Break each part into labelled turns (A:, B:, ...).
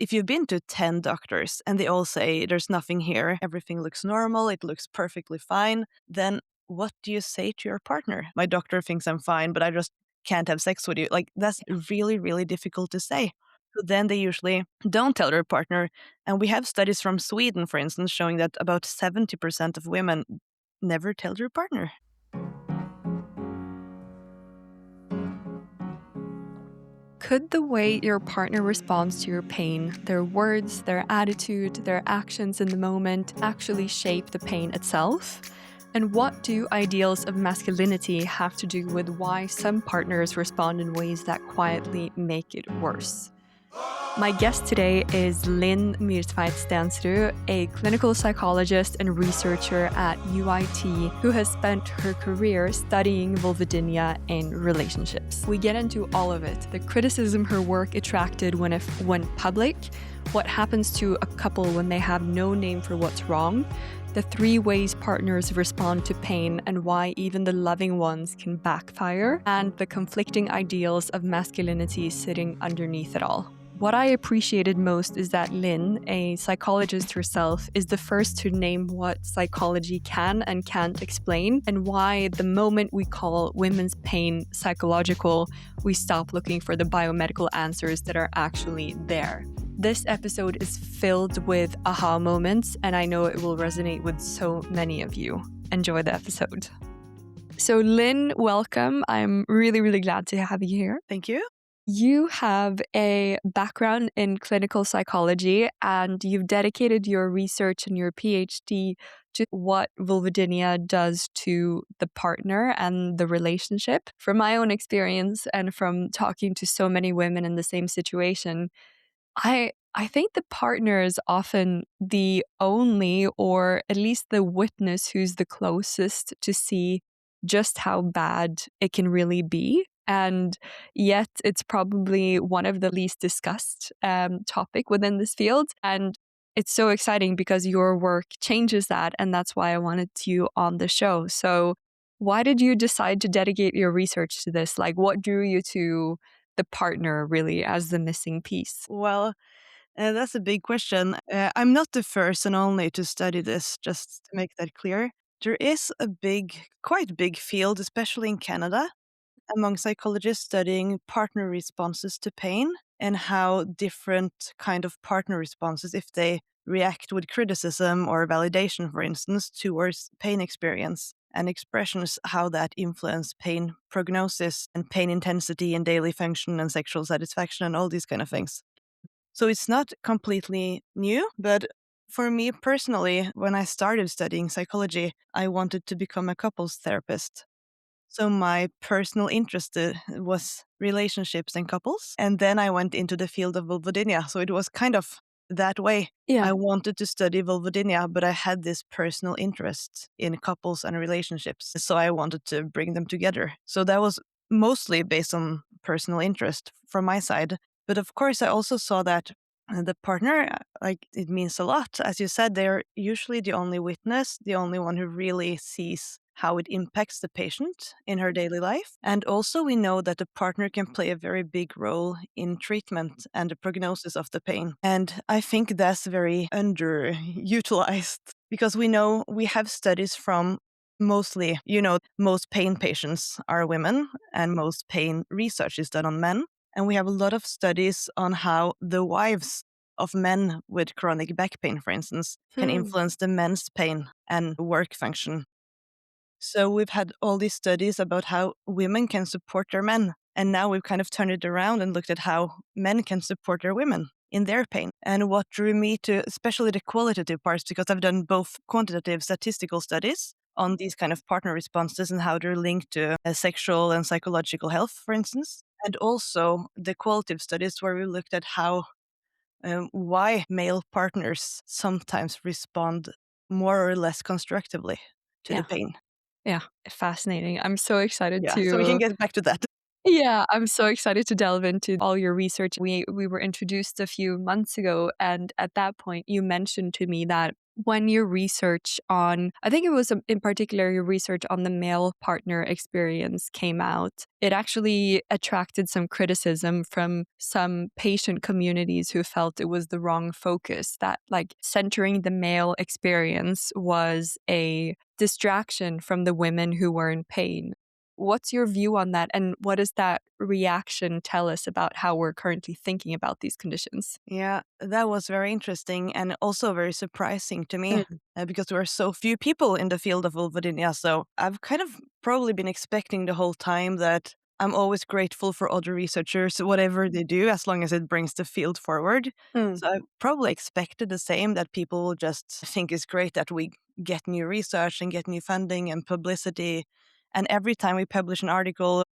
A: if you've been to 10 doctors and they all say there's nothing here, everything looks normal, it looks perfectly fine, then what do you say to your partner? My doctor thinks I'm fine, but I just can't have sex with you. Like, that's really, really difficult to say. So then they usually don't tell their partner. And we have studies from Sweden, for instance, showing that about 70% of women never tell their partner.
B: Could the way your partner responds to your pain, their words, their attitude, their actions in the moment, actually shape the pain itself? And what do ideals of masculinity have to do with why some partners respond in ways that quietly make it worse? My guest today is Linn Myrtveit-Stensrud, a clinical psychologist and researcher at UIT who has spent her career studying vulvodynia and relationships. We get into all of it, the criticism her work attracted when public, what happens to a couple when they have no name for what's wrong, the 3 ways partners respond to pain and why even the loving ones can backfire, and the conflicting ideals of masculinity sitting underneath it all. What I appreciated most is that Linn, a psychologist herself, is the first to name what psychology can and can't explain, and why the moment we call women's pain psychological, we stop looking for the biomedical answers that are actually there. This episode is filled with aha moments, and I know it will resonate with so many of you. Enjoy the episode. So Linn, welcome. I'm really, really glad to have you here.
A: Thank you.
B: You have a background in clinical psychology, and you've dedicated your research and your PhD to what vulvodynia does to the partner and the relationship. From my own experience and from talking to so many women in the same situation, I think the partner is often the only, or at least the witness who's the closest to see just how bad it can really be. And yet it's probably one of the least discussed topic within this field. And it's so exciting because your work changes that. And that's why I wanted you on the show. So why did you decide to dedicate your research to this? Like, what drew you to the partner really as the missing piece?
A: Well, that's a big question. I'm not the first and only to study this, just to make that clear. There is a quite big field, especially in Canada, among psychologists studying partner responses to pain and how different kind of partner responses, if they react with criticism or validation, for instance, towards pain experience and expressions, how that influence pain prognosis and pain intensity and daily function and sexual satisfaction and all these kind of things. So it's not completely new, but for me personally, when I started studying psychology, I wanted to become a couples therapist. So my personal interest was relationships and couples. And then I went into the field of vulvodynia. So it was kind of that way.
B: Yeah.
A: I wanted to study vulvodynia, but I had this personal interest in couples and relationships. So I wanted to bring them together. So that was mostly based on personal interest from my side. But of course, I also saw that the partner, like, it means a lot. As you said, they're usually the only witness, the only one who really sees how it impacts the patient in her daily life. And also we know that the partner can play a very big role in treatment and the prognosis of the pain. And I think that's very underutilized because we know we have studies from mostly, most pain patients are women and most pain research is done on men. And we have a lot of studies on how the wives of men with chronic back pain, for instance, can influence the men's pain and work function. So we've had all these studies about how women can support their men. And now we've kind of turned it around and looked at how men can support their women in their pain. And what drew me to especially the qualitative parts, because I've done both quantitative statistical studies on these kind of partner responses and how they're linked to sexual and psychological health, for instance. And also the qualitative studies where we looked at how why male partners sometimes respond more or less constructively to the pain.
B: Yeah, fascinating. I'm so excited
A: Yeah,
B: to...
A: so we can get back to that.
B: Yeah, I'm so excited to delve into all your research. We were introduced a few months ago, and at that point, you mentioned to me that when your research on, I think it was in particular your research on the male partner experience came out, it actually attracted some criticism from some patient communities who felt it was the wrong focus, that like centering the male experience was a distraction from the women who were in pain. What's your view on that? And what does that reaction tell us about how we're currently thinking about these conditions?
A: Yeah, that was very interesting and also very surprising to me
B: Mm,
A: because there are so few people in the field of vulvodynia. So I've kind of probably been expecting the whole time that I'm always grateful for other researchers, whatever they do, as long as it brings the field forward.
B: mm,
A: So I probably expected the same, that people will just think it's great that we get new research and get new funding and publicity. And every time we publish an article,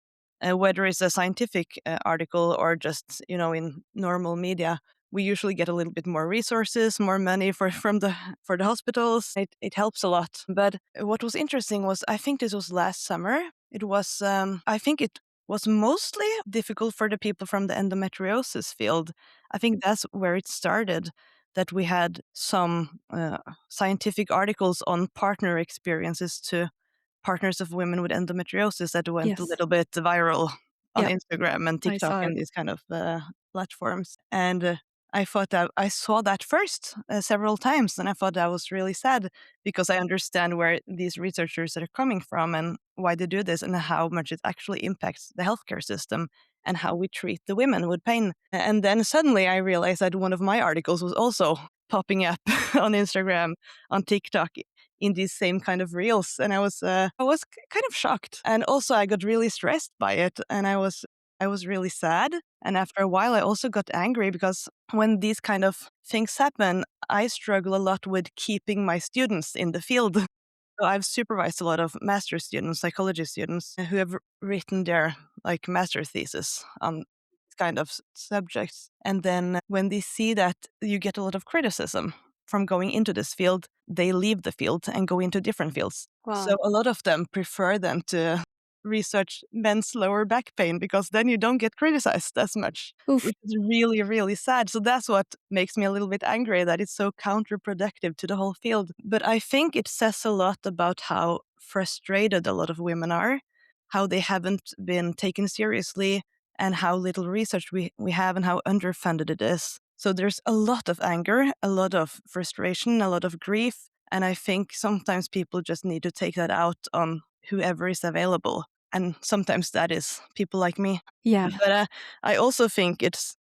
A: whether it's a scientific article or just in normal media, we usually get a little bit more resources, more money for the hospitals. It helps a lot. But what was interesting was, I think this was last summer. It was I think it was mostly difficult for the people from the endometriosis field. I think that's where it started. That we had some scientific articles on partner experiences to partners of women with endometriosis that went a
B: yes.
A: little bit viral on
B: Yeah,
A: Instagram and
B: I
A: TikTok
B: saw it.
A: and these kind of platforms. And I thought that I saw that first several times, and I thought that was really sad because I understand where these researchers are coming from and why they do this and how much it actually impacts the healthcare system and how we treat the women with pain. And then suddenly I realized that one of my articles was also popping up on Instagram, on TikTok, in these same kind of reels, and I was kind of shocked, and also I got really stressed by it, and I was really sad. And after a while I also got angry because when these kind of things happen, I struggle a lot with keeping my students in the field. So I've supervised a lot of master students, psychology students, who have written their like master thesis on these kind of subjects. And then when they see that you get a lot of criticism from going into this field, they leave the field and go into different fields. So
B: Wow.
A: a lot of them prefer then to research men's lower back pain because then you don't get criticized as much,
B: Oof.
A: which is really, really sad. So that's what makes me a little bit angry, that it's so counterproductive to the whole field. But I think it says a lot about how frustrated a lot of women are, how they haven't been taken seriously, and how little research we have and how underfunded it is. So there's a lot of anger, a lot of frustration, a lot of grief. And I think sometimes people just need to take that out on whoever is available. And sometimes that is people like me.
B: Yeah.
A: But I also think it's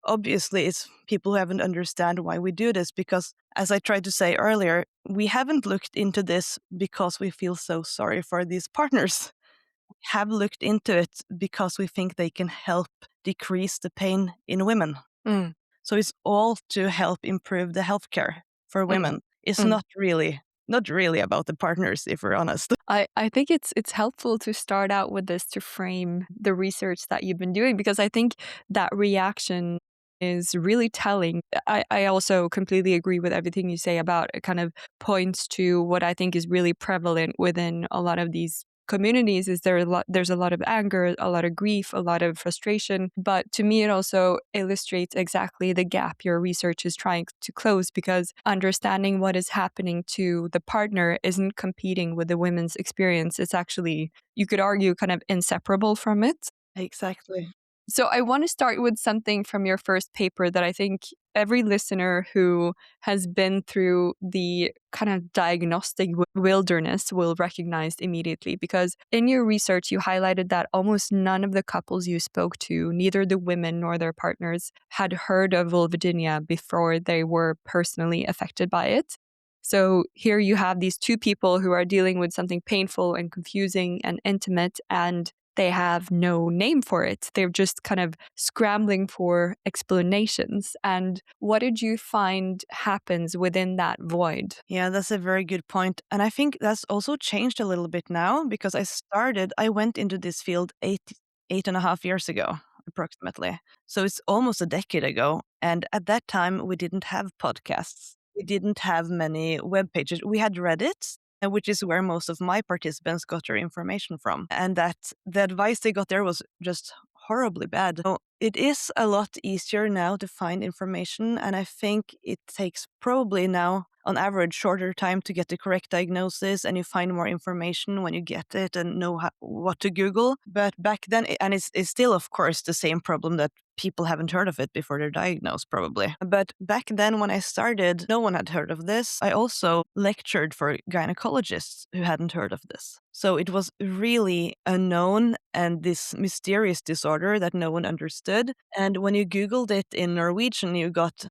A: people who haven't understand why we do this, because as I tried to say earlier, we haven't looked into this because we feel so sorry for these partners. We have looked into it because we think they can help decrease the pain in women.
B: Mm,
A: So it's all to help improve the healthcare for
B: mm,
A: women. It's
B: mm.
A: not really about the partners, if we're honest.
B: I think it's helpful to start out with this to frame the research that you've been doing, because I think that reaction is really telling. I also completely agree with everything you say about it, kind of points to what I think is really prevalent within a lot of these communities. Is there's a lot of anger, a lot of grief, a lot of frustration, but to me it also illustrates exactly the gap your research is trying to close, because understanding what is happening to the partner isn't competing with the women's experience. It's actually, you could argue, kind of inseparable from it.
A: Exactly.
B: So I want to start with something from your first paper that I think every listener who has been through the kind of diagnostic wilderness will recognize immediately, because in your research you highlighted that almost none of the couples you spoke to, neither the women nor their partners, had heard of vulvodynia before they were personally affected by it. So here you have these two people who are dealing with something painful and confusing and intimate, and they have no name for it. They're just kind of scrambling for explanations. And what did you find happens within that void?
A: Yeah, that's a very good point. And I think that's also changed a little bit now because I went into this field 8.5 years ago, approximately. So it's almost a decade ago. And at that time, we didn't have podcasts. We didn't have many web pages. We had Reddit, which is where most of my participants got their information from. And that the advice they got there was just horribly bad. So It is a lot easier now to find information, and I think it takes probably now, on average, shorter time to get the correct diagnosis, and you find more information when you get it and know what to Google. But back then, and it's still, of course, the same problem that people haven't heard of it before they're diagnosed, probably. But back then, when I started, no one had heard of this. I also lectured for gynecologists who hadn't heard of this. So it was really unknown and this mysterious disorder that no one understood. And when you Googled it in Norwegian, you got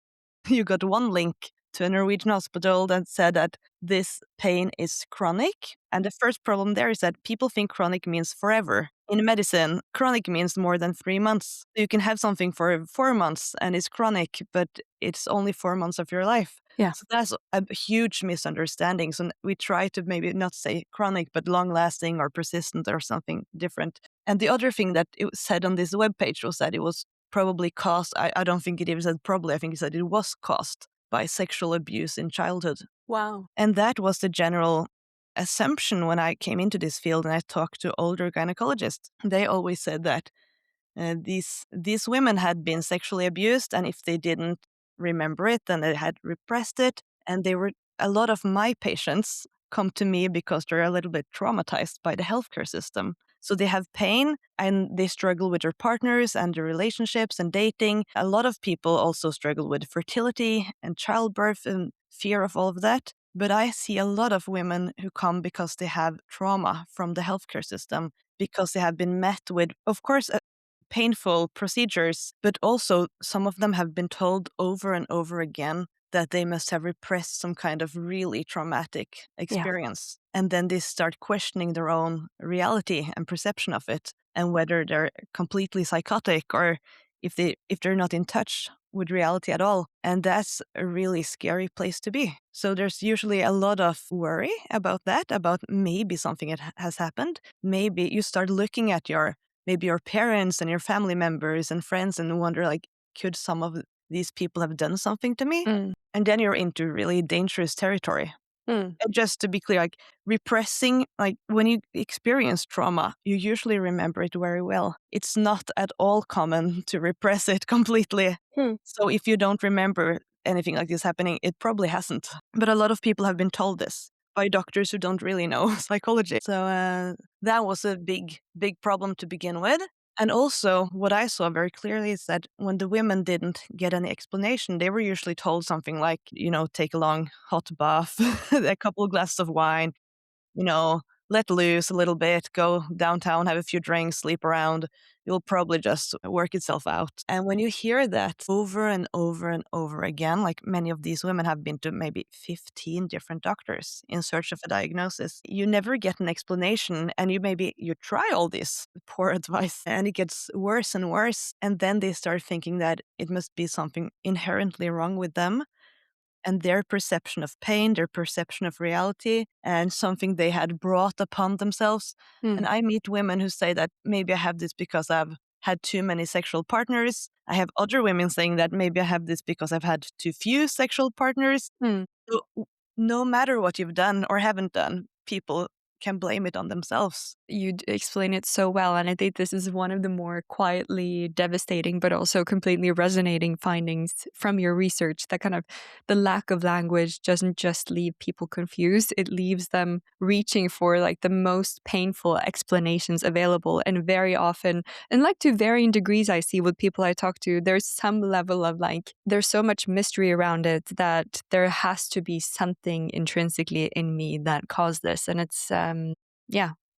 A: you got one link to a Norwegian hospital that said that this pain is chronic. And the first problem there is that people think chronic means forever. In medicine, chronic means more than 3 months. You can have something for 4 months and it's chronic, but it's only 4 months of your life.
B: Yeah.
A: So that's a huge misunderstanding. So we try to maybe not say chronic, but long lasting or persistent or something different. And the other thing that it said on this webpage was that it was probably caused, I don't think it even said probably, I think it said it was caused by sexual abuse in childhood.
B: Wow.
A: And that was the general assumption when I came into this field and I talked to older gynecologists. They always said that these women had been sexually abused, and if they didn't remember it, then they had repressed it. And they were a lot of my patients come to me because they're a little bit traumatized by the healthcare system. So they have pain and they struggle with their partners and their relationships and dating. A lot of people also struggle with fertility and childbirth and fear of all of that. But I see a lot of women who come because they have trauma from the healthcare system, because they have been met with, of course, painful procedures, but also some of them have been told over and over again that they must have repressed some kind of really traumatic experience. And then they start questioning their own reality and perception of it, and whether they're completely psychotic or if they're not in touch with reality at all. And that's a really scary place to be. So there's usually a lot of worry about that, about maybe something has happened. Maybe you start looking at maybe your parents and your family members and friends and wonder, like, could some of these people have done something to me?
B: Mm.
A: And then you're into really dangerous territory.
B: Mm.
A: And just to be clear, like repressing, like when you experience trauma, you usually remember it very well. It's not at all common to repress it completely.
B: Hmm.
A: So if you don't remember anything like this happening, it probably hasn't. But a lot of people have been told this by doctors who don't really know psychology. So that was a big, big problem to begin with. And also, what I saw very clearly is that when the women didn't get any explanation, they were usually told something like, take a long hot bath, a couple of glasses of wine, let loose a little bit, go downtown, have a few drinks, sleep around. You'll probably just work itself out. And when you hear that over and over and over again, like many of these women have been to maybe 15 different doctors in search of a diagnosis, you never get an explanation. And you try all this poor advice and it gets worse and worse. And then they start thinking that it must be something inherently wrong with them and their perception of pain, their perception of reality, and something they had brought upon themselves.
B: Mm.
A: And I meet women who say that maybe I have this because I've had too many sexual partners. I have other women saying that maybe I have this because I've had too few sexual partners.
B: Mm.
A: So no matter what you've done or haven't done, people can blame it on themselves.
B: You explain it so well, and I think this is one of the more quietly devastating but also completely resonating findings from your research, that kind of the lack of language doesn't just leave people confused, it leaves them reaching for like the most painful explanations available. And very often, and like to varying degrees, I see with people I talk to, there's some level of like, there's so much mystery around it that there has to be something intrinsically in me that caused this. And it's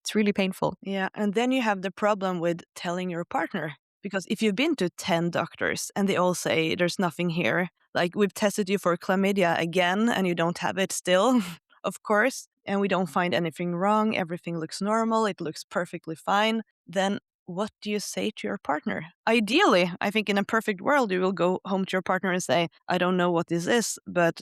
B: it's really painful.
A: Yeah, and then you have the problem with telling your partner. Because if you've been to 10 doctors and they all say there's nothing here, like we've tested you for chlamydia again and you don't have it still, of course, and we don't find anything wrong, everything looks normal, it looks perfectly fine, then what do you say to your partner? Ideally, I think in a perfect world, you will go home to your partner and say, I don't know what this is, but,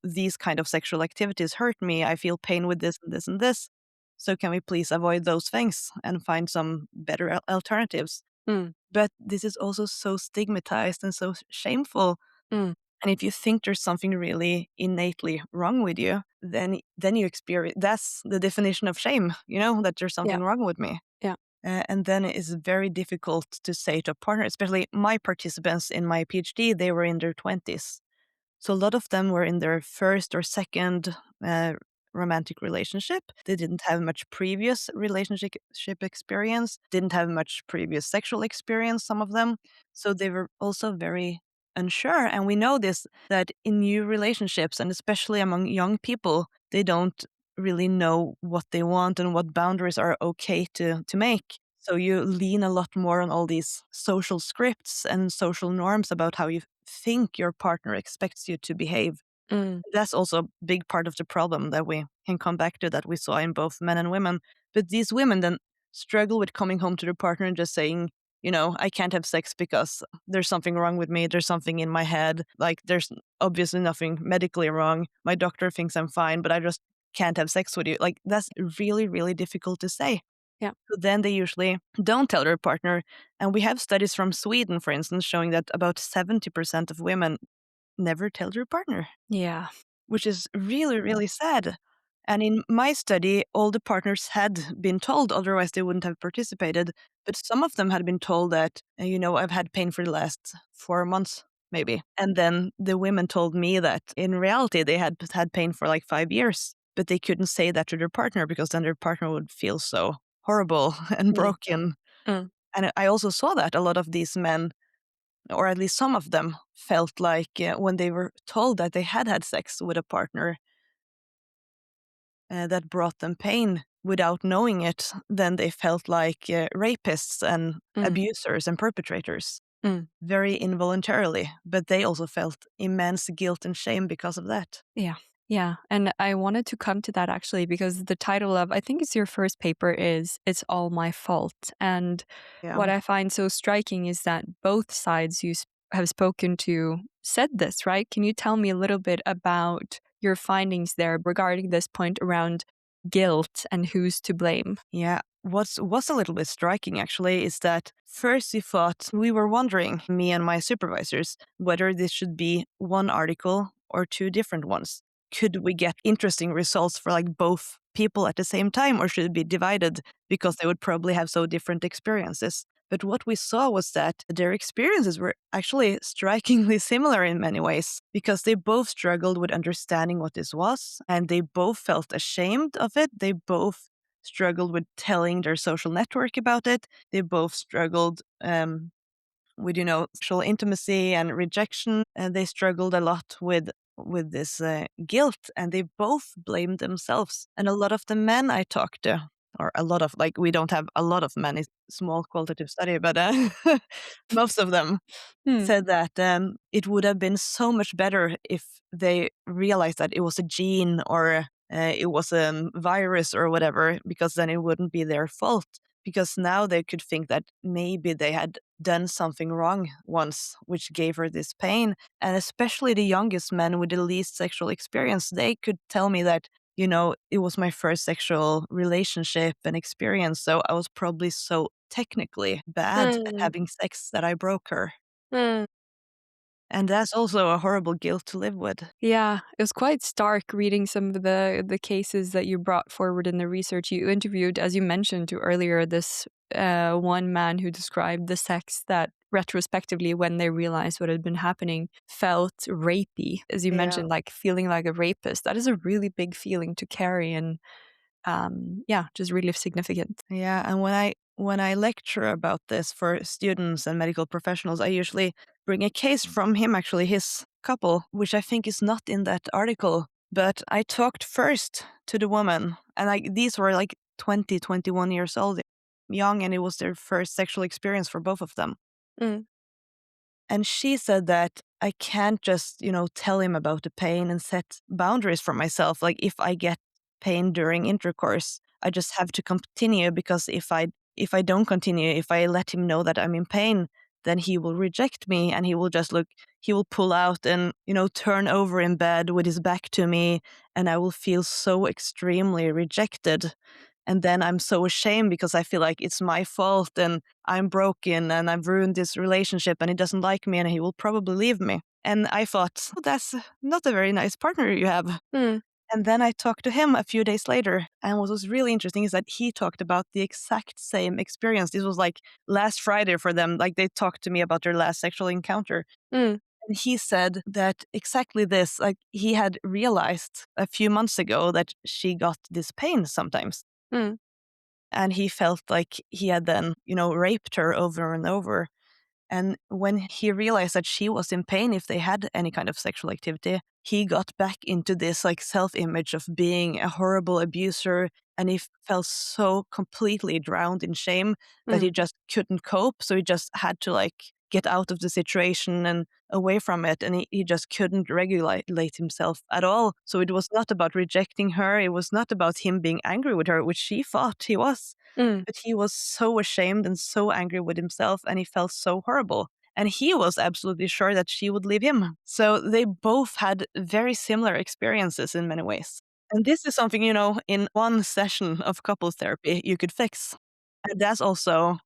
A: these kind of sexual activities hurt me. I feel pain with this and this and this. So can we please avoid those things and find some better alternatives?
B: Mm.
A: But this is also so stigmatized and so shameful.
B: Mm.
A: And if you think there's something really innately wrong with you, then you experience, that's the definition of shame, that there's
B: Yeah.
A: something wrong with me.
B: Yeah.
A: And then it's very difficult to say to a partner, especially my participants in my PhD, they were in their 20s. So a lot of them were in their first or second romantic relationship. They didn't have much previous relationship experience, didn't have much previous sexual experience, some of them. So they were also very unsure. And we know this, that in new relationships, and especially among young people, they don't really know what they want and what boundaries are okay to make. So you lean a lot more on all these social scripts and social norms about how you think your partner expects you to behave.
B: Mm.
A: That's also a big part of the problem that we can come back to, that we saw in both men and women. But these women then struggle with coming home to their partner and just saying, I can't have sex because there's something wrong with me. There's something in my head. Like, there's obviously nothing medically wrong. My doctor thinks I'm fine, but I just can't have sex with you. Like, that's really, really difficult to say.
B: Yeah.
A: So then they usually don't tell their partner. And we have studies from Sweden, for instance, showing that about 70% of women never tell their partner,
B: Yeah.
A: which is really, really sad. And in my study, all the partners had been told, otherwise they wouldn't have participated. But some of them had been told that, I've had pain for the last 4 months, maybe. And then the women told me that in reality, they had had pain for like 5 years, but they couldn't say that to their partner because then their partner would feel so horrible and
B: Mm.
A: broken.
B: Mm.
A: And I also saw that a lot of these men, or at least some of them, felt like when they were told that they had had sex with a partner that brought them pain without knowing it, then they felt like rapists and
B: Mm.
A: abusers and perpetrators,
B: Mm.
A: very involuntarily. But they also felt immense guilt and shame because of that.
B: Yeah. Yeah. And I wanted to come to that actually because the title of, I think it's your first paper, is It's All My Fault. And what
A: Yeah.
B: I find so striking is that both sides have spoken to said this, right? Can you tell me a little bit about your findings there regarding this point around guilt and who's to blame?
A: Yeah. What's was a little bit striking actually is that first we were wondering, me and my supervisors, whether this should be one article or two different ones. Could we get interesting results for like both people at the same time, or should it be divided because they would probably have so different experiences? But what we saw was that their experiences were actually strikingly similar in many ways, because they both struggled with understanding what this was, and they both felt ashamed of it. They both struggled with telling their social network about it. They both struggled with sexual intimacy and rejection, and they struggled a lot with this guilt, and they both blamed themselves. And a lot of the men I talked to, or a lot of, like, we don't have a lot of men, it's a small qualitative study, but most of them
B: Hmm.
A: said that it would have been so much better if they realized that it was a gene, or it was a virus or whatever, because then it wouldn't be their fault. Because now they could think that maybe they had done something wrong once, which gave her this pain. And especially the youngest men with the least sexual experience, they could tell me that, it was my first sexual relationship and experience. So I was probably so technically bad at
B: Mm.
A: having sex that I broke her.
B: Mm.
A: And that's also a horrible guilt to live with.
B: Yeah, it was quite stark reading some of the cases that you brought forward in the research. You interviewed, as you mentioned to earlier, this one man who described the sex that retrospectively, when they realized what had been happening, felt rapey. As you
A: Yeah.
B: mentioned, like feeling like a rapist. That is a really big feeling to carry, and yeah, just really significant.
A: Yeah, and when I lecture about this for students and medical professionals, I usually bring a case from him, actually, his couple, which I think is not in that article. But I talked first to the woman, and these were like 20, 21 years old, young, and it was their first sexual experience for both of them.
B: Mm.
A: And she said that I can't just, tell him about the pain and set boundaries for myself. Like, if I get pain during intercourse, I just have to continue, because if I don't continue, if I let him know that I'm in pain, then he will reject me, and he will pull out and, turn over in bed with his back to me, and I will feel so extremely rejected. And then I'm so ashamed because I feel like it's my fault and I'm broken and I've ruined this relationship and he doesn't like me and he will probably leave me. And I thought, "Oh, that's not a very nice partner you have."
B: Mm.
A: And then I talked to him a few days later, and what was really interesting is that he talked about the exact same experience. This was like last Friday for them, like they talked to me about their last sexual encounter.
B: Mm,
A: And he said that exactly this, like he had realized a few months ago that she got this pain sometimes.
B: mm,
A: And he felt like he had then, raped her over and over. And when he realized that she was in pain if they had any kind of sexual activity, he got back into this like self-image of being a horrible abuser. And he felt so completely drowned in shame that he
B: mm,
A: just couldn't cope. So he just had to like get out of the situation and away from it. And he just couldn't regulate himself at all. So it was not about rejecting her. It was not about him being angry with her, which she thought he was.
B: mm,
A: But he was so ashamed and so angry with himself, and he felt so horrible. And he was absolutely sure that she would leave him. So they both had very similar experiences in many ways. And this is something, in one session of couples therapy, you could fix. And that's also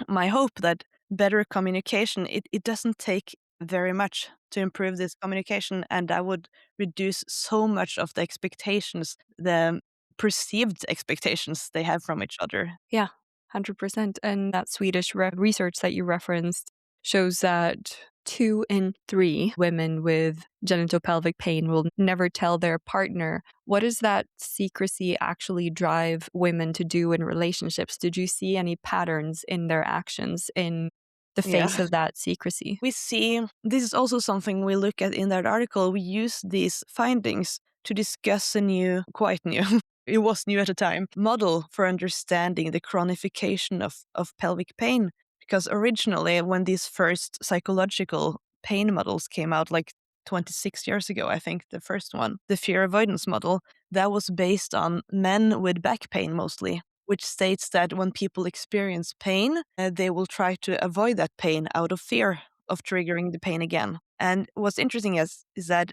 A: my hope that better communication, it doesn't take very much to improve this communication. And that would reduce so much of the expectations, the perceived expectations they have from each other.
B: yeah, 100%. And that Swedish research that you referenced shows that 2 in 3 women with genitopelvic pain will never tell their partner. What does that secrecy actually drive women to do in relationships? Did you see any patterns in their actions in the face
A: Yeah.
B: of that secrecy?
A: We see this is also something we look at in that article. We use these findings to discuss a new, quite new, it was new at the time, model for understanding the chronification of pelvic pain. Because originally, when these first psychological pain models came out, like 26 years ago, I think the first one, the fear avoidance model, that was based on men with back pain mostly, which states that when people experience pain, they will try to avoid that pain out of fear of triggering the pain again. And what's interesting is that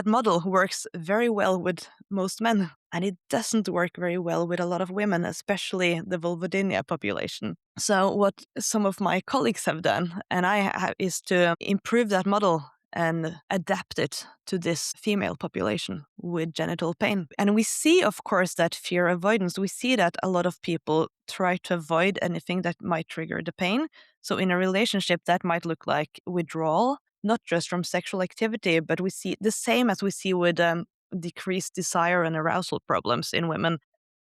A: model works very well with most men, and it doesn't work very well with a lot of women, especially the Vulvodynia population. So what some of my colleagues have done, and is to improve that model and adapt it to this female population with genital pain. And we see, of course, that fear avoidance. We see that a lot of people try to avoid anything that might trigger the pain. So in a relationship, that might look like withdrawal, not just from sexual activity, but we see the same as we see with decreased desire and arousal problems in women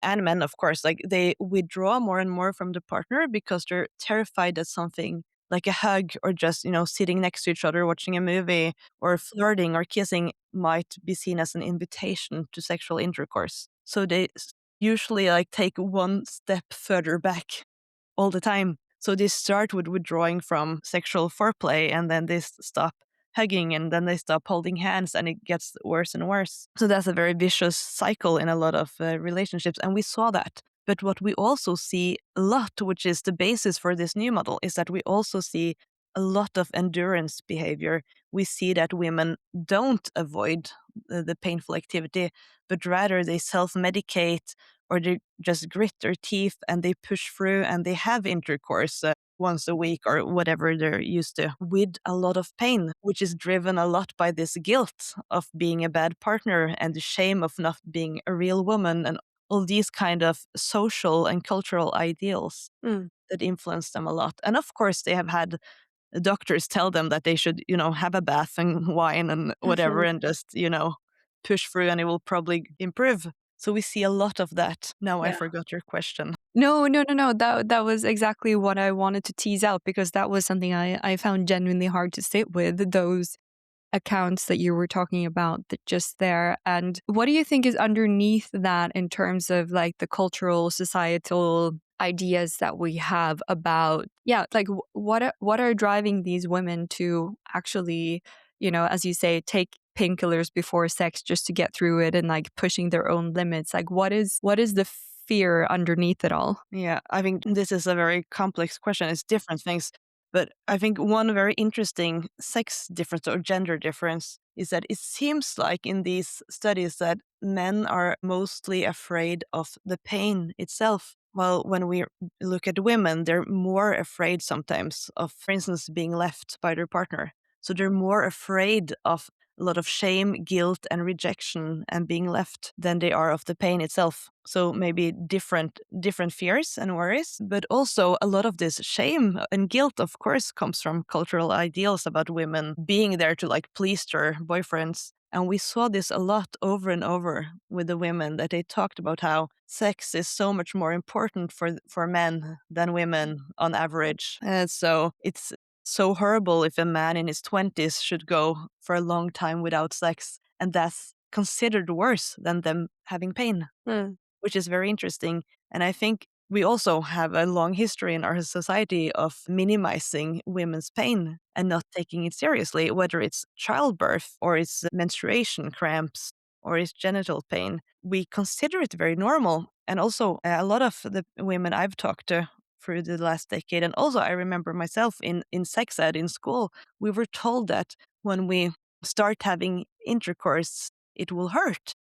A: and men, of course, like they withdraw more and more from the partner because they're terrified that something like a hug or just, sitting next to each other watching a movie or flirting or kissing might be seen as an invitation to sexual intercourse. So they usually like take one step further back all the time. So they start with withdrawing from sexual foreplay and then they stop hugging and then they stop holding hands and it gets worse and worse. So that's a very vicious cycle in a lot of relationships. And we saw that. But what we also see a lot, which is the basis for this new model, is that we also see a lot of endurance behavior. We see that women don't avoid the painful activity, but rather they self medicate or they just grit their teeth and they push through and they have intercourse once a week or whatever they're used to with a lot of pain, which is driven a lot by this guilt of being a bad partner and the shame of not being a real woman and all these kind of social and cultural ideals
B: Mm.
A: that influence them a lot. And of course, they have had doctors tell them that they should, have a bath and wine and whatever and just, push through and it will probably improve. So we see a lot of that. Now I
B: Yeah.
A: forgot your question.
B: No, no, no, no. That was exactly what I wanted to tease out because that was something I found genuinely hard to sit with, those accounts that you were talking about that just there. And what do you think is underneath that in terms of like the cultural, societal ideas that we have about, yeah, like what are driving these women to actually, as you say, take painkillers before sex just to get through it and like pushing their own limits? Like what is the fear underneath it all?
A: Yeah, I think this is a very complex question. It's different things. But I think one very interesting sex difference or gender difference is that it seems like in these studies that men are mostly afraid of the pain itself. While when we look at women, they're more afraid sometimes of, for instance, being left by their partner. So they're more afraid of a lot of shame, guilt, and rejection and being left than they are of the pain itself. So maybe different fears and worries, but also a lot of this shame and guilt, of course, comes from cultural ideals about women being there to like please their boyfriends. And we saw this a lot over and over with the women, that they talked about how sex is so much more important for men than women on average. So it's so horrible if a man in his 20s should go for a long time without sex, and that's considered worse than them having pain,
B: Mm.
A: which is very interesting. And I think we also have a long history in our society of minimizing women's pain and not taking it seriously, whether it's childbirth or it's menstruation cramps or it's genital pain. We consider it very normal. And also, a lot of the women I've talked to through the last decade, and also I remember myself in sex ed in school, we were told that when we start having intercourse, it will hurt,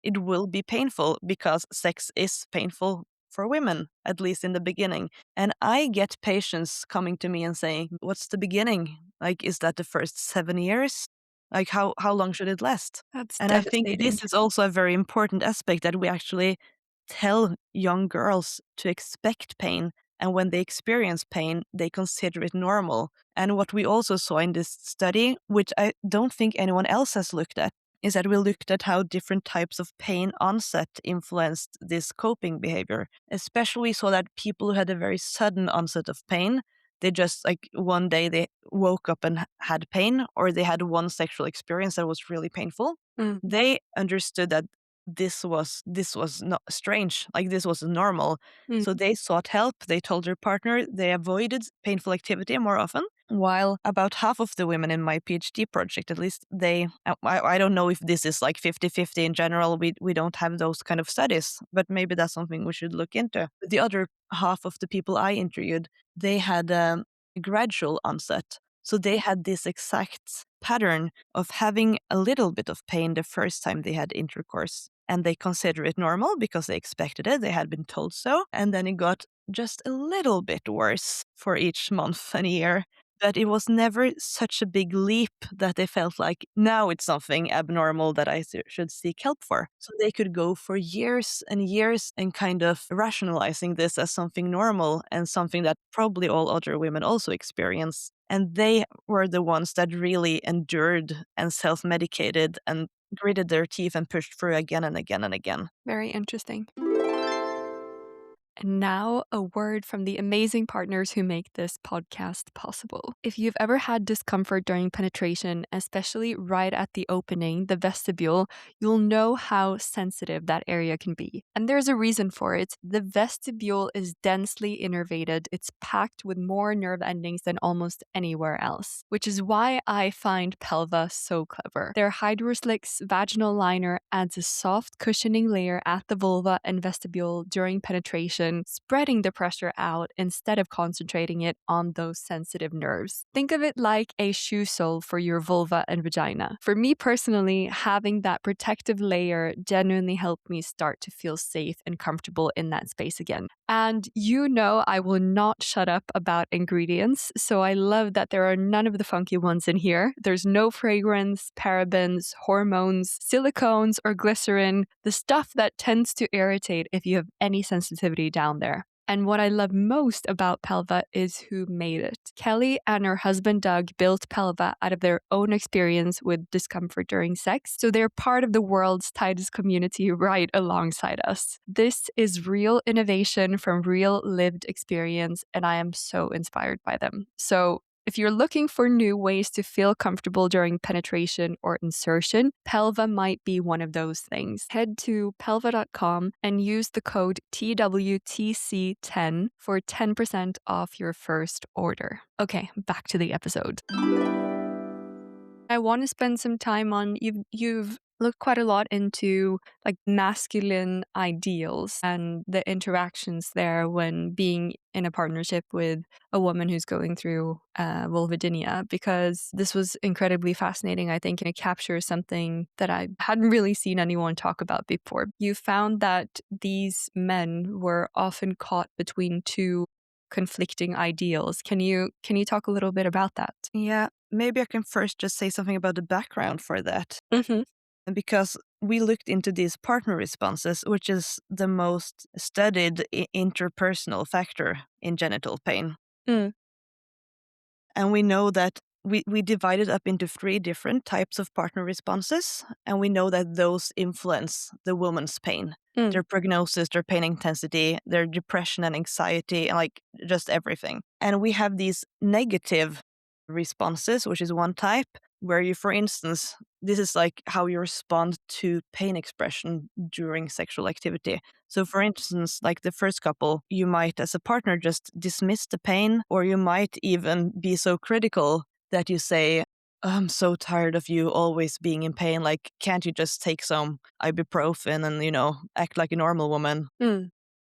A: it will be painful, because sex is painful for women, at least in the beginning. And I get patients coming to me and saying, what's the beginning? Like, is that the first 7 years? Like, how long should it last?
B: That's
A: And I think
B: devastating.
A: this is also a very important aspect, that we actually tell young girls to expect pain. And when they experience pain, they consider it normal. And what we also saw in this study, which I don't think anyone else has looked at, is that we looked at how different types of pain onset influenced this coping behavior. Especially we saw that people who had a very sudden onset of pain, they just like one day they woke up and had pain, or they had one sexual experience that was really painful.
B: Mm.
A: They understood that this was not strange, like this was normal.
B: Mm.
A: So they sought help, they told their partner, they avoided painful activity more often. While about half of the women in my PhD project, at least, I don't know if this is like 50-50 in general. We don't have those kind of studies, but maybe that's something we should look into. The other half of the people I interviewed, they had a gradual onset. So they had this exact pattern of having a little bit of pain the first time they had intercourse. And they consider it normal because they expected it, they had been told so. And then it got just a little bit worse for each month and year. But it was never such a big leap that they felt like, now it's something abnormal that I should seek help for. So they could go for years and years and kind of rationalizing this as something normal and something that probably all other women also experience. And they were the ones that really endured and self-medicated and gritted their teeth and pushed through again and again and again.
B: Very interesting. And now, a word from the amazing partners who make this podcast possible. If you've ever had discomfort during penetration, especially right at the opening, the vestibule, you'll know how sensitive that area can be. And there's a reason for it. The vestibule is densely innervated, it's packed with more nerve endings than almost anywhere else, which is why I find Pelva so clever. Their Hydroslicks vaginal liner adds a soft cushioning layer at the vulva and vestibule during penetration, spreading the pressure out instead of concentrating it on those sensitive nerves. Think of it like a shoe sole for your vulva and vagina. For me personally, having that protective layer genuinely helped me start to feel safe and comfortable in that space again. And you know I will not shut up about ingredients, so I love that there are none of the funky ones in here. There's no fragrance, parabens, hormones, silicones, or glycerin, the stuff that tends to irritate if you have any sensitivity down there. And what I love most about Pelva is who made it. Kelly and her husband Doug built Pelva out of their own experience with discomfort during sex, so they're part of the world's tightest community right alongside us. This is real innovation from real lived experience, and I am so inspired by them. So if you're looking for new ways to feel comfortable during penetration or insertion, Pelva might be one of those things. Head to pelva.com and use the code TWTC10 for 10% off your first order. Okay, back to the episode. I want to spend some time on you've looked quite a lot into like masculine ideals and the interactions there when being in a partnership with a woman who's going through vulvodynia, because this was incredibly fascinating, I think, and it captures something that I hadn't really seen anyone talk about before. You found that these men were often caught between two conflicting ideals. Can you talk a little bit about that?
A: Yeah, maybe I can first just say something about the background for that.
B: Mhm.
A: Because we looked into these partner responses, which is the most studied interpersonal factor in genital pain.
B: Mm.
A: And we know that we divide it up into three different types of partner responses. And we know that those influence the woman's pain,
B: Mm.
A: their prognosis, their pain intensity, their depression and anxiety, and like just everything. And we have these negative responses, which is one type, where you, for instance, this is like how you respond to pain expression during sexual activity. So, for instance, like the first couple, you might, as a partner, just dismiss the pain, or you might even be so critical that you say, I'm so tired of you always being in pain. Like, can't you just take some ibuprofen and, act like a normal woman?
B: Mm.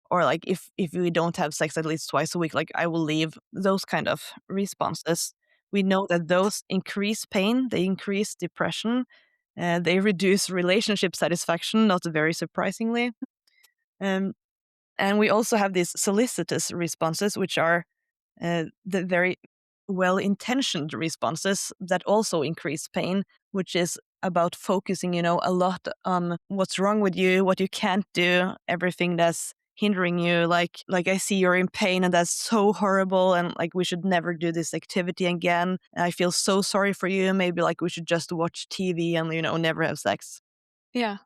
A: Or like, if we don't have sex at least twice a week, like, I will leave. Those kind of responses. We know that those increase pain, they increase depression, they reduce relationship satisfaction, not very surprisingly. Um, and we also have these solicitous responses, which are the very well-intentioned responses that also increase pain, which is about focusing, a lot on what's wrong with you, what you can't do, everything that's hindering you. Like I see you're in pain and that's so horrible, and like we should never do this activity again. I feel so sorry for you. Maybe like we should just watch TV and never have sex.
B: Yeah.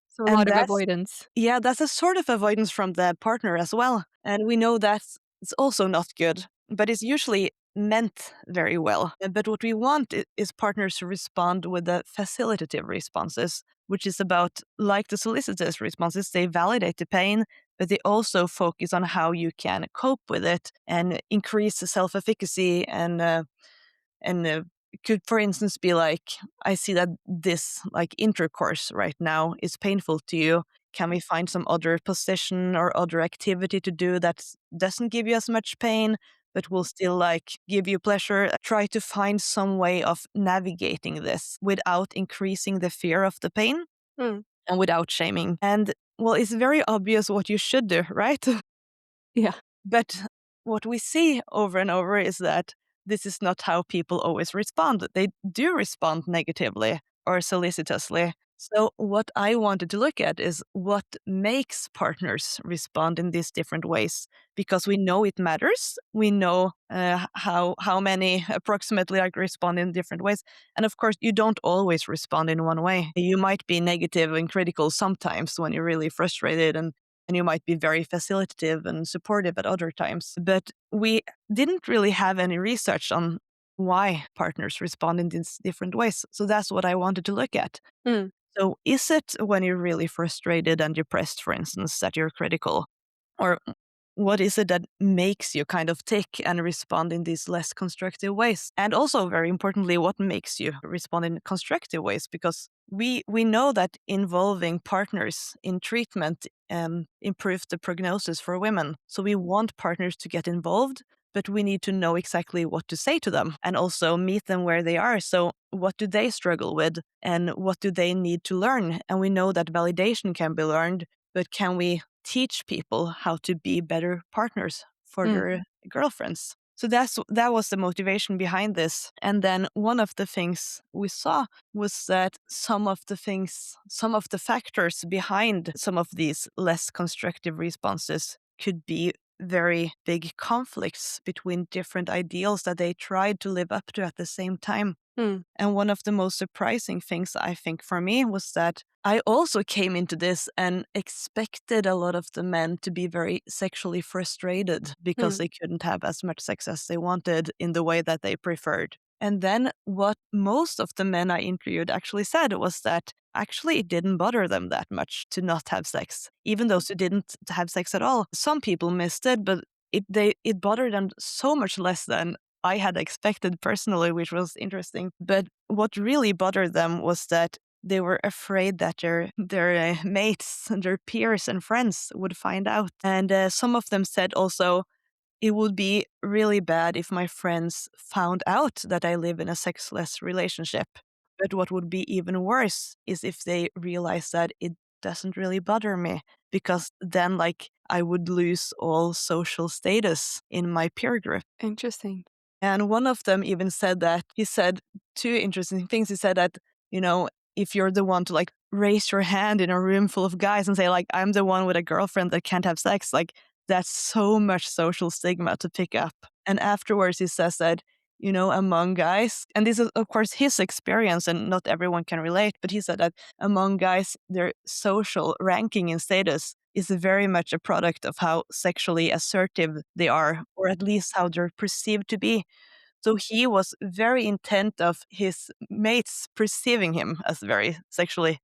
B: So a
A: And
B: lot of
A: that's
B: avoidance.
A: yeah, that's a sort of avoidance from the partner as well. And we know that's it's also not good, but it's usually meant very well. But what we want is partners to respond with the facilitative responses, which is about, like the solicitous responses, they validate the pain, but they also focus on how you can cope with it and increase the self-efficacy and could, for instance, be like, I see that this like intercourse right now is painful to you. Can we find some other position or other activity to do that doesn't give you as much pain but will still like give you pleasure? Try to find some way of navigating this without increasing the fear of the pain
B: Mm.
A: and without shaming. And well, it's very obvious what you should do, right?
B: Yeah.
A: But what we see over and over is that this is not how people always respond. They do respond negatively or solicitously. So, what I wanted to look at is what makes partners respond in these different ways, because we know it matters. We know how many approximately like respond in different ways, and of course, you don't always respond in one way. You might be negative and critical sometimes when you're really frustrated, and you might be very facilitative and supportive at other times. But we didn't really have any research on why partners respond in these different ways. So that's what I wanted to look at.
B: Mm.
A: So is it when you're really frustrated and depressed, for instance, that you're critical? Or what is it that makes you kind of tick and respond in these less constructive ways? And also, very importantly, what makes you respond in constructive ways? Because we know that involving partners in treatment improves the prognosis for women. So we want partners to get involved, but we need to know exactly what to say to them and also meet them where they are. So what do they struggle with and what do they need to learn? And we know that validation can be learned, but can we teach people how to be better partners for
B: Mm.
A: their girlfriends? So that was the motivation behind this. And then one of the things we saw was that some of the factors behind some of these less constructive responses could be very big conflicts between different ideals that they tried to live up to at the same time.
B: Mm.
A: And one of the most surprising things, I think, for me was that I also came into this and expected a lot of the men to be very sexually frustrated because
B: Mm.
A: they couldn't have as much sex as they wanted in the way that they preferred. And then what most of the men I interviewed actually said was that actually it didn't bother them that much to not have sex, even those who didn't have sex at all. Some people missed it, but it bothered them so much less than I had expected personally, which was interesting. But what really bothered them was that they were afraid that their mates, their peers and friends would find out. And some of them said also, it would be really bad if my friends found out that I live in a sexless relationship. But what would be even worse is if they realize that it doesn't really bother me because then like I would lose all social status in my peer group.
B: Interesting.
A: And one of them even said that he said two interesting things. He said that, you know, if you're the one to like raise your hand in a room full of guys and say, like, I'm the one with a girlfriend that can't have sex, like, that's so much social stigma to pick up. And afterwards, he says that, you know, among guys, and this is, of course, his experience, and not everyone can relate, but he said that among guys, their social ranking and status is very much a product of how sexually assertive they are, or at least how they're perceived to be. So he was very intent of his mates perceiving him as very sexually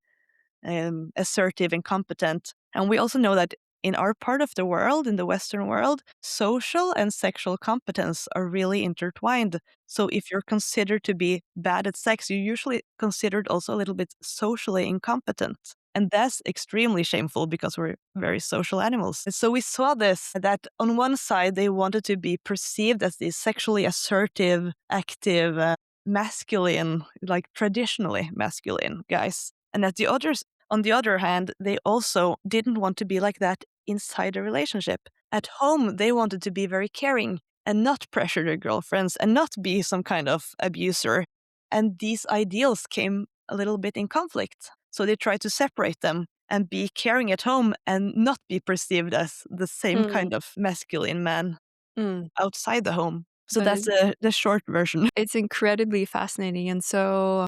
A: assertive and competent. And we also know that in our part of the world, in the Western world, social and sexual competence are really intertwined. So if you're considered to be bad at sex, you're usually considered also a little bit socially incompetent. And that's extremely shameful because we're very social animals. And so we saw this, that on one side, they wanted to be perceived as these sexually assertive, active, masculine, like traditionally masculine guys. And on the other hand, they also didn't want to be like that inside a relationship. At home, they wanted to be very caring and not pressure their girlfriends and not be some kind of abuser. And these ideals came a little bit in conflict. So they tried to separate them and be caring at home and not be perceived as the same
B: Mm,
A: kind of masculine man
B: mm.
A: outside the home. So
B: But
A: that's the short version.
B: it's incredibly fascinating, and so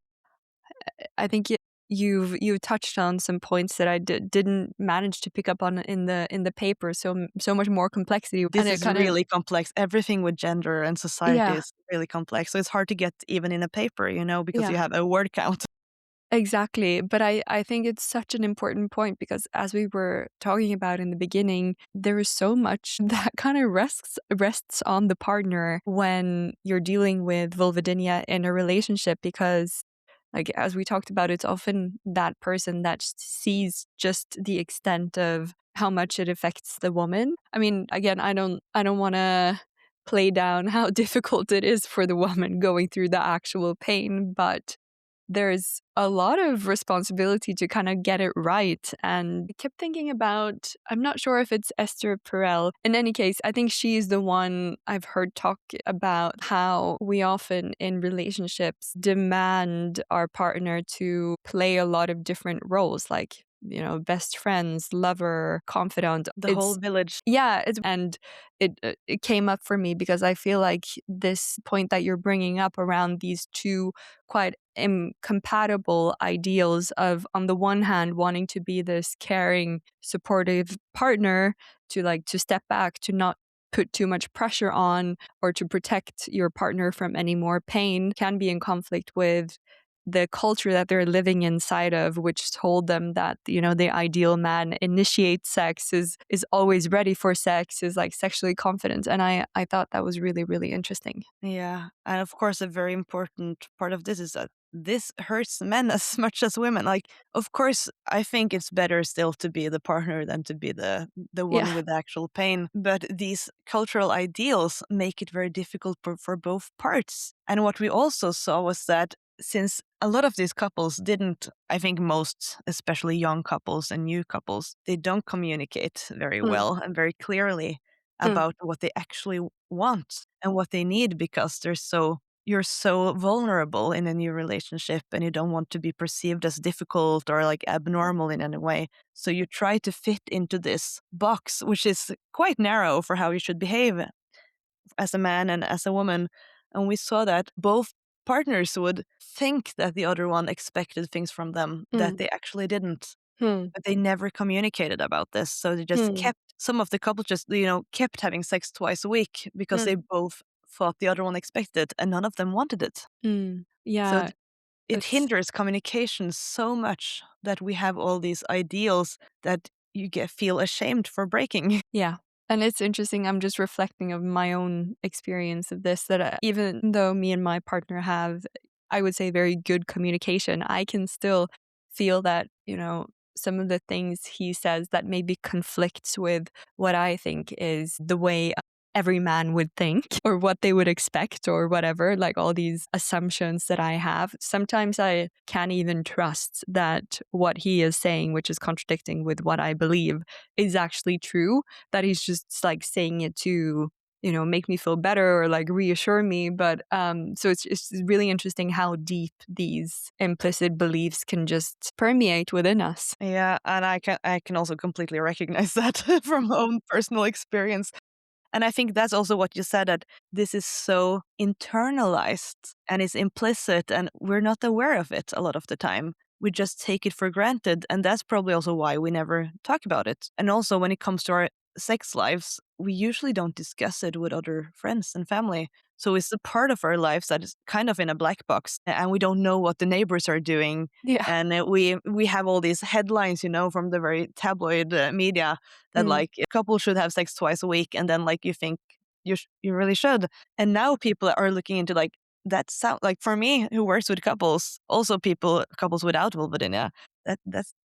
B: I think you've touched on some points that I didn't manage to pick up on in the paper. So much more complexity, and
A: This
B: it
A: is
B: kind of
A: really complex. Everything with gender and society
B: yeah,
A: is really complex. So it's hard to get even in a paper, you know, because
B: yeah.
A: you have a word count.
B: Exactly. But I think it's such an important point because as we were talking about in the beginning, there is so much that kind of rests on the partner when you're dealing with vulvodynia in a relationship because like as we talked about, it's often that person that sees just the extent of how much it affects the woman. I mean, again, I don't want to play down how difficult it is for the woman going through the actual pain, but there's a lot of responsibility to kind of get it right. And I kept thinking about, I'm not sure if it's Esther Perel. In any case, I think she's the one I've heard talk about how we often in relationships demand our partner to play a lot of different roles, like, you know, best friends, lover, confidant.
A: The whole
B: It's
A: village.
B: yeah, and it came up for me because I feel like this point that you're bringing up around these two quite incompatible ideals of, on the one hand, wanting to be this caring, supportive partner, to step back, to not put too much pressure on, or to protect your partner from any more pain, can be in conflict with the culture that they're living inside of, which told them that, you know, the ideal man initiates sex, is always ready for sex, is like sexually confident. And I thought that was really, really interesting.
A: Yeah. And of course, a very important part of this is that this hurts men as much as women. Like, of course, I think it's better still to be the partner than to be the one
B: Yeah.
A: with the actual pain. But these cultural ideals make it very difficult for both parts. And what we also saw was that since a lot of these couples didn't, I think most, especially young couples and new couples, they don't communicate very
B: Mm,
A: well and very clearly
B: mm,
A: about what they actually want and what they need because you're so vulnerable in a new relationship and you don't want to be perceived as difficult or like abnormal in any way. So you try to fit into this box, which is quite narrow for how you should behave as a man and as a woman. And we saw that both partners would think that the other one expected things from them that
B: mm,
A: they actually didn't,
B: mm,
A: but they never communicated about this. So they just
B: mm,
A: kept, some of the couple just, you know, kept having sex twice a week because they
B: mm,
A: both thought the other one expected it and none of them wanted it.
B: mm.
A: So
B: Yeah,
A: it
B: it's
A: hinders communication so much that we have all these ideals that feel ashamed for breaking.
B: yeah. And it's interesting. I'm just reflecting of my own experience of this that even though me and my partner have, I would say, very good communication, I can still feel that, you know, some of the things he says that maybe conflicts with what I think is the way every man would think or what they would expect or whatever, like all these assumptions that I have. Sometimes I can't even trust that what he is saying, which is contradicting with what I believe, is actually true, that he's just like saying it to, make me feel better or like reassure me. But so it's really interesting how deep these implicit beliefs can just permeate within us.
A: Yeah, and I can also completely recognize that from own personal experience. And I think that's also what you said, that this is so internalized and is implicit, and we're not aware of it a lot of the time. We just take it for granted. And that's probably also why we never talk about it. And also, when it comes to our sex lives, we usually don't discuss it with other friends and family. So it's a part of our lives that is kind of in a black box, and we don't know what the neighbors are doing.
B: Yeah.
A: And we have all these headlines, from the very tabloid media, that
B: Mm.
A: like a couple should have sex twice a week, and then like you think you really should. And now people are looking into like that sound, like for me who works with couples, also couples without vulvodynia, that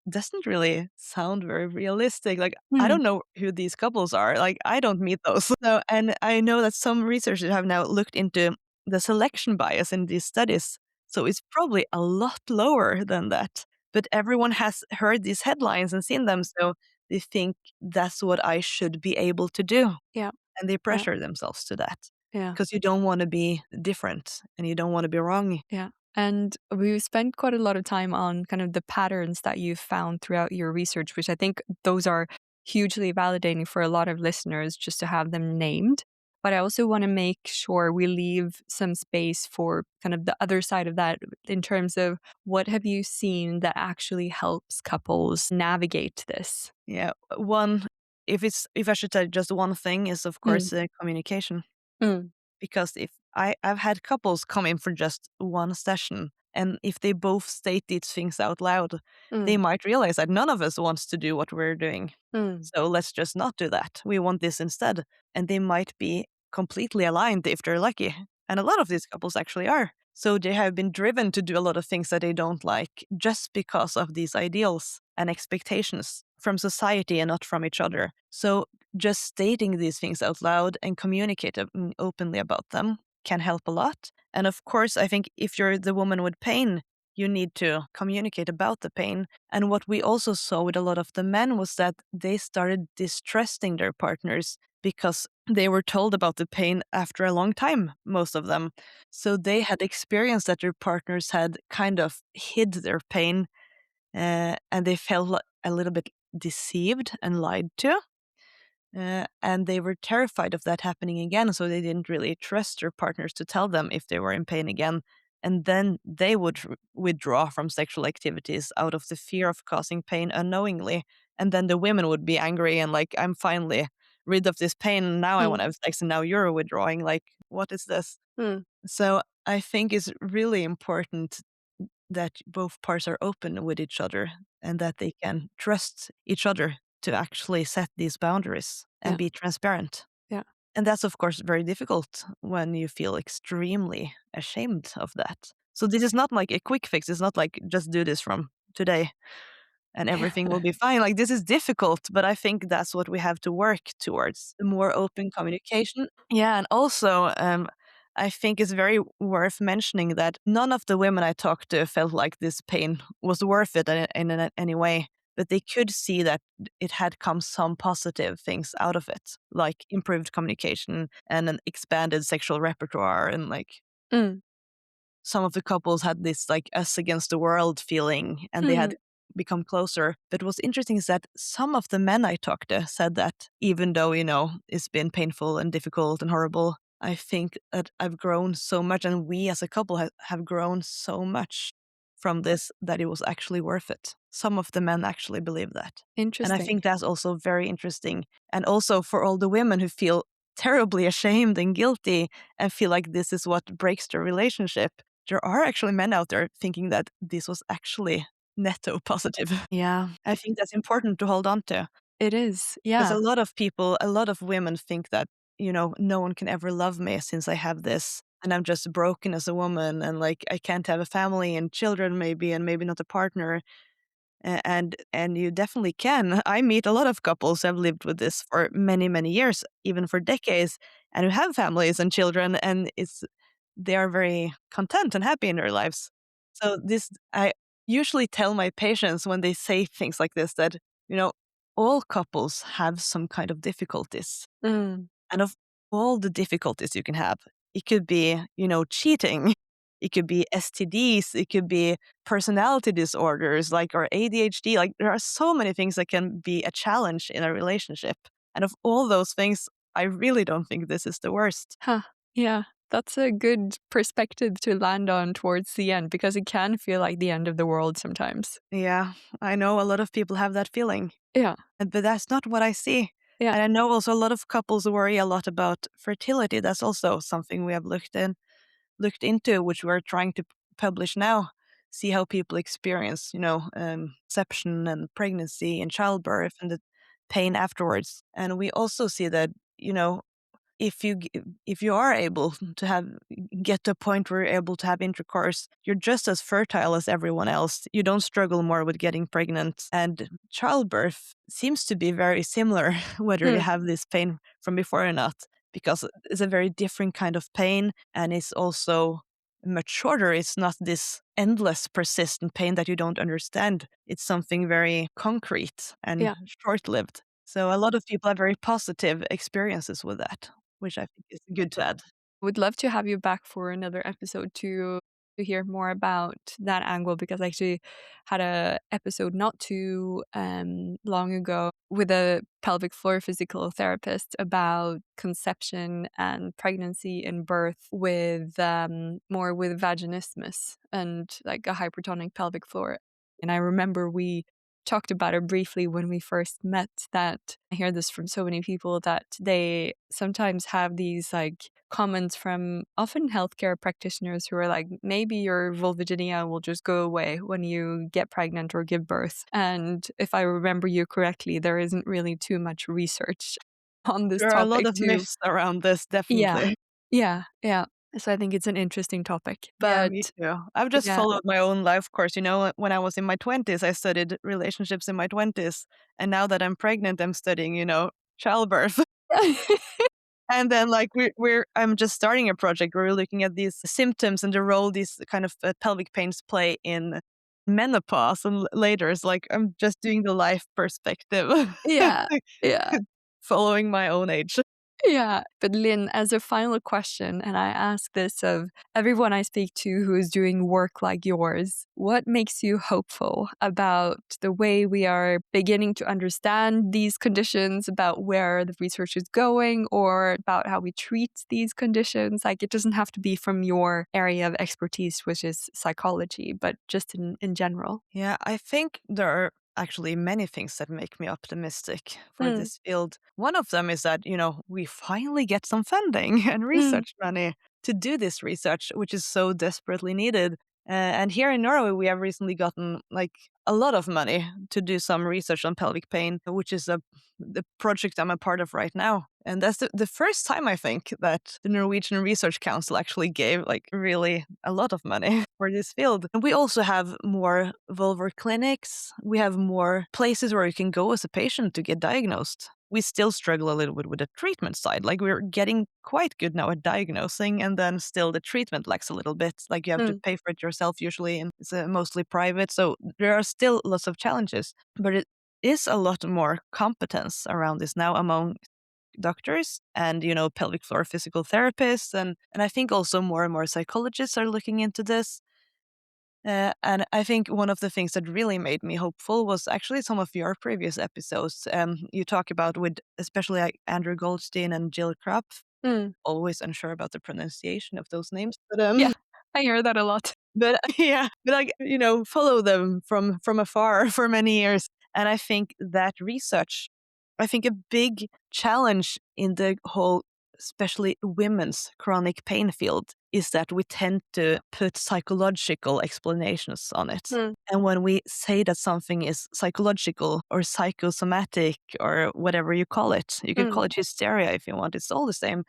A: doesn't really sound very realistic. Like I
B: Mm.
A: don't know who these couples are. Like I don't meet those. So, and I know that some researchers have now looked into the selection bias in these studies. So it's probably a lot lower than that. But everyone has heard these headlines and seen them, so they think that's what I should be able to do.
B: Yeah.
A: And they
B: Yeah.
A: pressure themselves to that
B: Yeah.
A: because you don't want to be different and you don't want to be wrong.
B: Yeah. And we spent quite a lot of time on kind of the patterns that you've found throughout your research, which I think those are hugely validating for a lot of listeners just to have them named. But I also want to make sure we leave some space for kind of the other side of that in terms of what have you seen that actually helps couples navigate this?
A: Yeah, one, if I should say just one thing, is of
B: Mm.
A: course communication.
B: Mm.
A: Because if I've had couples come in for just one session, and if they both state these things out loud, they
B: Mm.
A: might realize that none of us wants to do what we're doing.
B: Mm.
A: So let's just not do that. We want this instead. And they might be completely aligned if they're lucky. And a lot of these couples actually are. So they have been driven to do a lot of things that they don't like just because of these ideals and expectations from society and not from each other. So just stating these things out loud and communicating openly about them can help a lot. And of course, I think if you're the woman with pain, you need to communicate about the pain. And what we also saw with a lot of the men was that they started distrusting their partners because they were told about the pain after a long time, most of them. So they had experienced that their partners had kind of hid their pain, and they felt a little bit deceived and lied to. And they were terrified of that happening again, so they didn't really trust their partners to tell them if they were in pain again. And then they would withdraw from sexual activities out of the fear of causing pain unknowingly. And then the women would be angry and like, I'm finally rid of this pain. And now I want
B: Mm.
A: to have sex, and now you're withdrawing. Like, what is this?
B: Mm.
A: So I think it's really important that both parts are open with each other and that they can trust each other to actually set these boundaries and
B: Yeah.
A: be transparent.
B: Yeah.
A: And that's, of course, very difficult when you feel extremely ashamed of that. So, this is not like a quick fix. It's not like just do this from today and everything will be fine. Like, this is difficult, but I think that's what we have to work towards, more open communication. Yeah, and also, I think it's very worth mentioning that none of the women I talked to felt like this pain was worth it in any way, but they could see that it had come some positive things out of it, like improved communication and an expanded sexual repertoire, and like
B: Mm.
A: some of the couples had this like us against the world feeling, and they
B: Mm.
A: had become closer. But what's interesting is that some of the men I talked to said that even though, it's been painful and difficult and horrible, I think that I've grown so much, and we as a couple have grown so much from this, that it was actually worth it. Some of the men actually believe that. And I
B: Interesting.
A: think that's also very interesting. And also for all the women who feel terribly ashamed and guilty and feel like this is what breaks their relationship, there are actually men out there thinking that this was actually netto positive. Yeah, I think that's important to hold on to,
B: It is.
A: because
B: Yeah.
A: a lot of women think that, no one can ever love me since I have this, and I'm just broken as a woman, and like I can't have a family and children maybe, and maybe not a partner. And you definitely can. I meet a lot of couples who have lived with this for many, many years, even for decades, and who have families and children, and they are very content and happy in their lives. So this I usually tell my patients when they say things like this that, you know, all couples have some kind of difficulties.
B: Mm.
A: And of all the difficulties you can have, it could be, cheating, it could be STDs, it could be personality disorders like or ADHD. Like there are so many things that can be a challenge in a relationship. And of all those things, I really don't think this is the worst.
B: Huh. Yeah. That's a good perspective to land on towards the end because it can feel like the end of the world sometimes.
A: Yeah, I know a lot of people have that feeling,
B: Yeah.
A: but that's not what I see.
B: Yeah.
A: And I know also a lot of couples worry a lot about fertility. That's also something we have looked into, which we're trying to publish now. See how people experience, conception and pregnancy and childbirth and the pain afterwards. And we also see that, if you are able to get to a point where you're able to have intercourse, you're just as fertile as everyone else. You don't struggle more with getting pregnant, and childbirth seems to be very similar whether you
B: Mm.
A: have this pain from before or not, because it's a very different kind of pain, and it's also much shorter. It's not this endless persistent pain that you don't understand. It's something very concrete and
B: Yeah.
A: short-lived. So a lot of people have very positive experiences with that, which I think is good to add.
B: Would love to have you back for another episode to hear more about that angle because I actually had a episode not too long ago with a pelvic floor physical therapist about conception and pregnancy and birth with more with vaginismus and like a hypertonic pelvic floor. And I remember we talked about it briefly when we first met that I hear this from so many people that they sometimes have these like comments from often healthcare practitioners who are like, maybe your vulvodynia will just go away when you get pregnant or give birth. And if I remember you correctly, there isn't really too much research on this
A: There are a lot
B: topic
A: of
B: to,
A: myths around this,
B: yeah,
A: definitely.
B: yeah, yeah. So I think it's an interesting topic.
A: Yeah, me
B: But
A: too. I've just
B: yeah.
A: followed my own life course. When I was in my 20s, I studied relationships in my 20s. And now that I'm pregnant, I'm studying, childbirth. And then, like, I'm just starting a project where we're looking at these symptoms and the role these kind of pelvic pains play in menopause and later. It's like I'm just doing the life perspective,
B: Yeah, yeah.
A: following my own age.
B: Yeah, but Lynn, as a final question, and I ask this of everyone I speak to who is doing work like yours, what makes you hopeful about the way we are beginning to understand these conditions, about where the research is going, or about how we treat these conditions? Like, it doesn't have to be from your area of expertise, which is psychology, but just in general.
A: Yeah, I think there are actually many things that make me optimistic for
B: Mm,
A: this field. One of them is that, we finally get some funding and
B: mm,
A: research money to do this research, which is so desperately needed. And here in Norway, we have recently gotten like a lot of money to do some research on pelvic pain, which is the project I'm a part of right now. And that's the first time I think that the Norwegian Research Council actually gave like really a lot of money for this field. And we also have more vulvar clinics. We have more places where you can go as a patient to get diagnosed. We still struggle a little bit with the treatment side. Like we're getting quite good now at diagnosing, and then still the treatment lacks a little bit. Like you have to
B: mm,
A: pay for it yourself usually, and it's mostly private. So there are still lots of challenges, but it is a lot more competence around this now among doctors and pelvic floor physical therapists, and I think also more and more psychologists are looking into this. And I think one of the things that really made me hopeful was actually some of your previous episodes. You talk about with especially like Andrew Goldstein and Jill Kropf.
B: mm.
A: Always unsure about the pronunciation of those names, but
B: Yeah, I hear that a lot.
A: yeah, but like follow them from afar for many years, and I think that research, I think a big challenge in the whole, especially women's chronic pain field, is that we tend to put psychological explanations on it.
B: Mm,
A: And when we say that something is psychological or psychosomatic or whatever you call it, you could
B: mm,
A: call it hysteria if you want, it's all the same.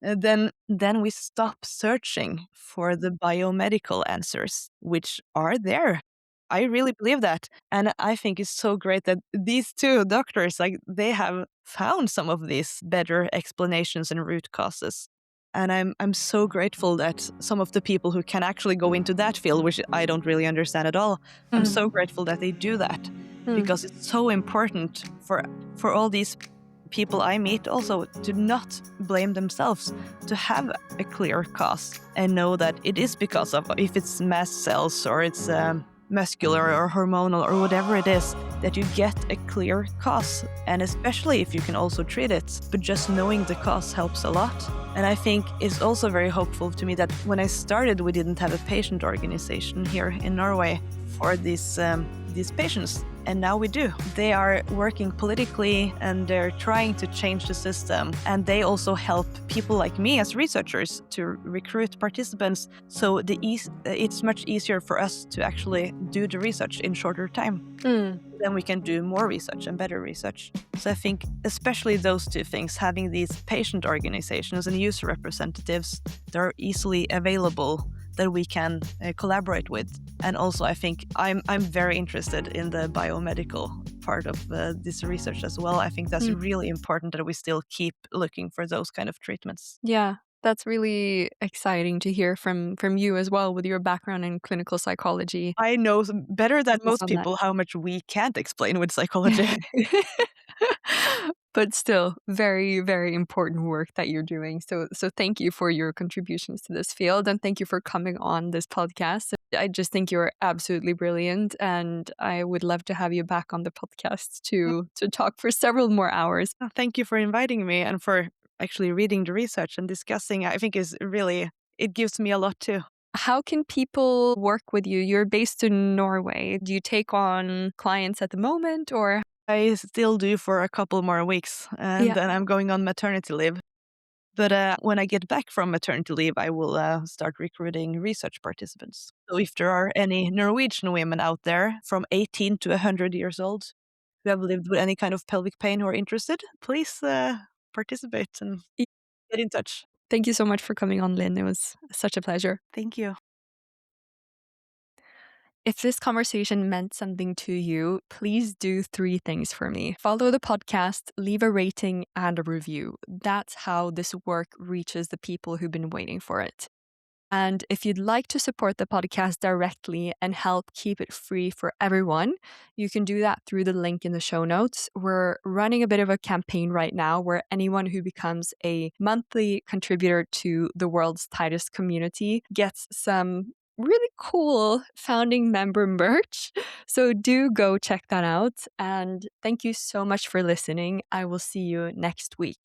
A: Then we stop searching for the biomedical answers, which are there. I really believe that. And I think it's so great that these two doctors, like, they have found some of these better explanations and root causes. And I'm so grateful that some of the people who can actually go into that field, which I don't really understand at all, I'm
B: Mm,
A: so grateful that they do that,
B: mm,
A: because it's so important for all these people I meet also to not blame themselves, to have a clear cause and know that it is because of, if it's mast cells or it's muscular or hormonal or whatever it is, that you get a clear cause. And especially if you can also treat it, but just knowing the cause helps a lot. And I think it's also very hopeful to me that when I started, we didn't have a patient organization here in Norway for these patients. And now we do. They are working politically and they're trying to change the system. And they also help people like me as researchers to recruit participants. So it's much easier for us to actually do the research in shorter time.
B: mm.
A: Then we can do more research and better research. So I think especially those two things, having these patient organizations and user representatives that are easily available, that we can collaborate with. And also I think I'm very interested in the biomedical part of this research as well. I think that's
B: Mm.
A: really important that we still keep looking for those kind of treatments.
B: Yeah, that's really exciting to hear from you as well with your background in clinical psychology.
A: I know better than
B: Focus
A: most
B: on that.
A: people how much we can't explain with psychology.
B: But still, very, very important work that you're doing. So thank you for your contributions to this field, and thank you for coming on this podcast. I just think you're absolutely brilliant, and I would love to have you back on the podcast to talk for several more hours.
A: Thank you for inviting me and for actually reading the research and discussing. I think is really, it gives me a lot too.
B: How can people work with you? You're based in Norway. Do you take on clients at the moment, or?
A: I still do for a couple more weeks, and
B: Yeah.
A: then I'm going on maternity leave. But when I get back from maternity leave, I will start recruiting research participants. So if there are any Norwegian women out there from 18 to 100 years old who have lived with any kind of pelvic pain who are interested, please participate and get in touch.
B: Thank you so much for coming on, Linn. It was such a pleasure.
A: Thank you.
B: If this conversation meant something to you, please do 3 things for me. Follow the podcast, leave a rating and a review. That's how this work reaches the people who've been waiting for it. And if you'd like to support the podcast directly and help keep it free for everyone, you can do that through the link in the show notes. We're running a bit of a campaign right now where anyone who becomes a monthly contributor to the world's tightest community gets some really cool founding member merch. So do go check that out. And thank you so much for listening. I will see you next week.